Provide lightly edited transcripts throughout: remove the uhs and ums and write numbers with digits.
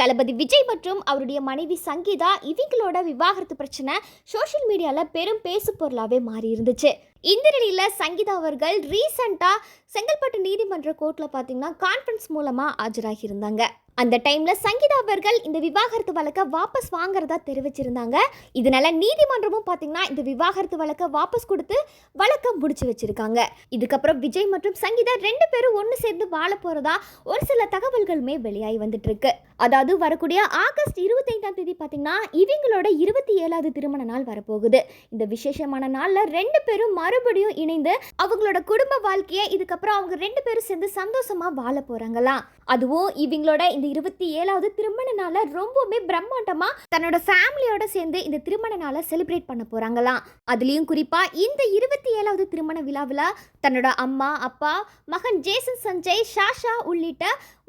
தளபதி விஜய் மற்றும் அவருடைய மனைவி சங்கீதா இவங்களோட விவாகரத்து பிரச்சனை சோஷியல் மீடியாவில் பெரும் பேசு பொருளாகவே மாறி இருந்துச்சு. இந்த நிலையில் சங்கீதா அவர்கள் ரீசெண்டாக செங்கல்பட்டு நீதிமன்ற கோர்ட்டில் பார்த்தீங்கன்னா கான்ஃபரன்ஸ் மூலமாக ஆஜராகி இருந்தாங்க. அந்த டைம்ல சங்கீதா அவர்கள் இந்த விவாகரத்து வழக்கை வாபஸ் வாங்குறதா தெரிவிச்சிருந்தாங்க. இதனால நீதிமன்றமும் பார்த்தீங்கன்னா இந்த விவாகரத்து வழக்கை வாபஸ் கொடுத்து வழக்கை முடிச்சு வச்சிருக்காங்க. இதுக்கப்புறம் விஜய் மற்றும் சங்கீதா 2 பேரும் ஒன்று சேர்ந்து வாழ போறதா ஒரு சில தகவல்களுமே வெளியாகி வந்துட்டு இருக்கு. அதாவது வரக்கூடிய ஆகஸ்ட் 25ஆம் தேதி பார்த்தீங்கன்னா இவங்களோட 27வது திருமண நாள் வரப்போகுது. இந்த விசேஷமான நாள்ல 2 பேரும் மறுபடியும் இணைந்து அவங்களோட குடும்ப வாழ்க்கையை இதுக்கப்புறம் அவங்க 2 பேரும் சேர்ந்து சந்தோஷமா வாழ போறாங்களாம். அதுவும் இவங்களோட இந்த 27வது திருமண நாளை ரொம்பவுமே பிரம்மாண்டமா தன்னோட ஃபேமிலியோட சேர்ந்து இந்த திருமண நாளை செலிப்ரேட் பண்ண போறாங்களாம். அதுலயும் குறிப்பா இந்த 27வது திருமண விழாவில் தன்னோட அம்மா, அப்பா, மகன் ஜேசன் சஞ்சய், ஷாஷா உள்ளிட்ட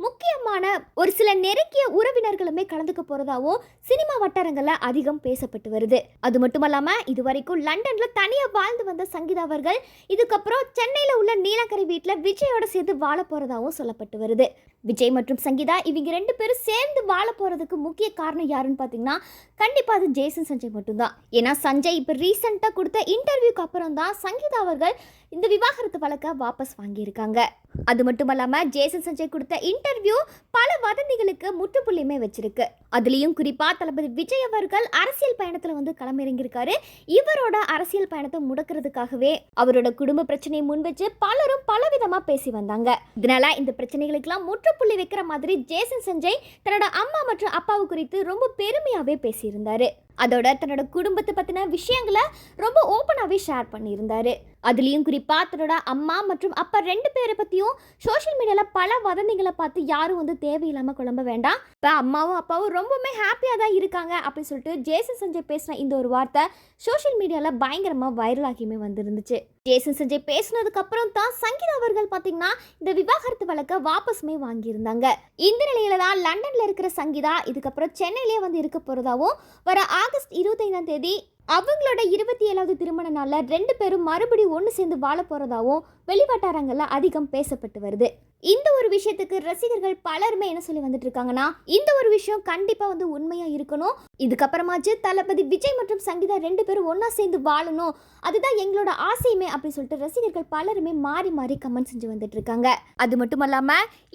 முக்கியமான ஒரு சில நெருங்கிய உறவினர்களுமே கலந்துக்க போறதாவும் சினிமா வட்டாரங்கள்ல அதிகம் பேசப்பட்டு வருது. அது மட்டும் இல்லாம இதுவரைக்கும் லண்டன்ல தனியா வாழ்ந்து வந்த சங்கீதா அவர்கள் இதுக்கப்புறம் சென்னையில உள்ள நீலக்கரை வீட்டில் விஜயோட சேர்ந்து வாழ போறதாவும் சொல்லப்பட்டு வருது. விஜய் மற்றும் சங்கீதா இவங்க 2 பேரும் சேர்ந்து வாழ போறதுக்கு முக்கிய காரணம் யாருன்னு பார்த்தீங்கன்னா கண்டிப்பா அது ஜேசன் சஞ்சய் மட்டும்தான். ஏன்னா சஞ்சய் இப்போ ரீசெண்டாக கொடுத்த இன்டர்வியூக்கு அப்புறம் தான் சங்கீதா அவர்கள் இந்த விவாகரத்து வழக்கை வாபஸ் வாங்கியிருக்காங்க. அது மட்டும் இல்லாமல் ஜேசன் சஞ்சய் கொடுத்த இன்டர்வியூ பல வதந்திகளுக்கு முற்றுப்புள்ளியுமே வச்சிருக்கு. அதுலேயும் குறிப்பாக தளபதி விஜய் அவர்கள் அரசியல் பயணத்தில் வந்து களமிறங்கியிருக்காரு. இவரோட அரசியல் பயணத்தை முடக்கிறதுக்காகவே அவரோட குடும்ப பிரச்சனையை முன் வச்சு பலரும் பலவிதமாக பேசி வந்தாங்க. இதனால இந்த பிரச்சனைகளுக்கெல்லாம் முற்றுப்புள்ளி வைக்கிற மாதிரி ஜேசன் சஞ்சய் தன்னோட அம்மா மற்றும் அப்பாவு குறித்து ரொம்ப பெருமையாகவே பேசியிருந்தாரு. அதோட தன்னோட குடும்பத்தை பற்றின விஷயங்களை ரொம்ப ஓப்பனாகவே ஷேர் பண்ணியிருந்தாரு. அதுலேயும் குறிப்பாக தன்னோட அம்மா மற்றும் அப்பா 2 பேரை பற்றியும் சோஷியல் மீடியாவில் பல வதந்திகளை பார்த்து யாரும் வந்து தேவையில்லாமல் குழம்ப வேண்டாம். இப்போ அம்மாவும் அப்பாவும் ரொம்பவுமே ஹாப்பியாக தான் இருக்காங்க அப்படின்னு சொல்லிட்டு ஜேசன் சஞ்சய் பேசின இந்த ஒரு வார்த்தை சோஷியல் மீடியாவில் பயங்கரமாக வைரலாகியுமே வந்துருந்துச்சு. ஜேசன் சஞ்சய் பேசினதுக்கு அப்புறம் தான் சங்கீதா அவர்கள் பார்த்தீங்கன்னா இந்த விவாகரத்து வழக்கை வாபஸுமே வாங்கியிருந்தாங்க. இந்த நிலையில தான் லண்டன்ல இருக்கிற சங்கீதா இதுக்கப்புறம் சென்னையிலேயே வந்து இருக்க போறதாவும் வர ஆகஸ்ட் 25ஆம் தேதி அவங்களோட 27வது திருமண நாள்ல 2 பேரும் மறுபடியும் ஒன்று சேர்ந்து வாழ போறதாவும் வெளிவட்டாரங்கள்ல அதிகம் பேசப்பட்டு வருது. இந்த ஒரு விஷயத்துக்கு ரசிகர்கள் பலருமே என்ன சொல்லி வந்துட்டு இருக்காங்கன்னா இந்த ஒரு விஷயம் கண்டிப்பா வந்து உண்மையா இருக்கணும். இதுக்கப்புறமாச்சு தளபதி விஜய் மற்றும் சங்கீதா 2 பேரும் ஒன்னா சேர்ந்து வாழணும், அதுதான் எங்களோட ஆசையுமே அப்படின்னு சொல்லிட்டு ரசிகர்கள் பலருமே மாறி மாறி கமெண்ட் செஞ்சு வந்துட்டு இருக்காங்க. அது மட்டும் இல்லாம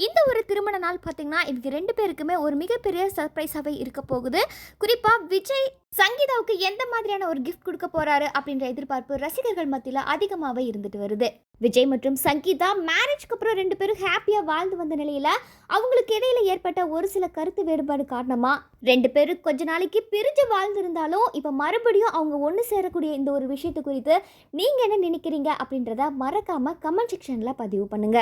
இந்த ஒரு திருமண நாள் பார்த்தீங்கன்னா இவங்க 2 பேருக்குமே ஒரு மிகப்பெரிய சர்ப்ரைஸாகவே இருக்க போகுது. குறிப்பா விஜய் சங்கீதாவுக்கு எந்த மாதிரியான ஒரு கிஃப்ட் கொடுக்க போறாரு அப்படின்ற எதிர்பார்ப்பு ரசிகர்கள் மத்தியில் அதிகமாகவே இருந்துட்டு வருது. விஜய் மற்றும் சங்கீதா மேரேஜ்க்கு அப்புறம் 2 பேரும் ஹாப்பியா வாழ்ந்து வந்த நிலையில அவங்களுக்கு இடையில ஏற்பட்ட ஒரு சில கருத்து வேறுபாடு காரணமா 2 பேரும் கொஞ்ச நாளைக்கு பிரிஞ்சு வாழ்ந்திருந்தாலும் இப்ப மறுபடியும் அவங்க ஒன்று சேரக்கூடிய இந்த ஒரு விஷயத்தை குறித்து நீங்க என்ன நினைக்கிறீங்க அப்படின்றத மறக்காம கமெண்ட் செக்ஷன்ல பதிவு பண்ணுங்க.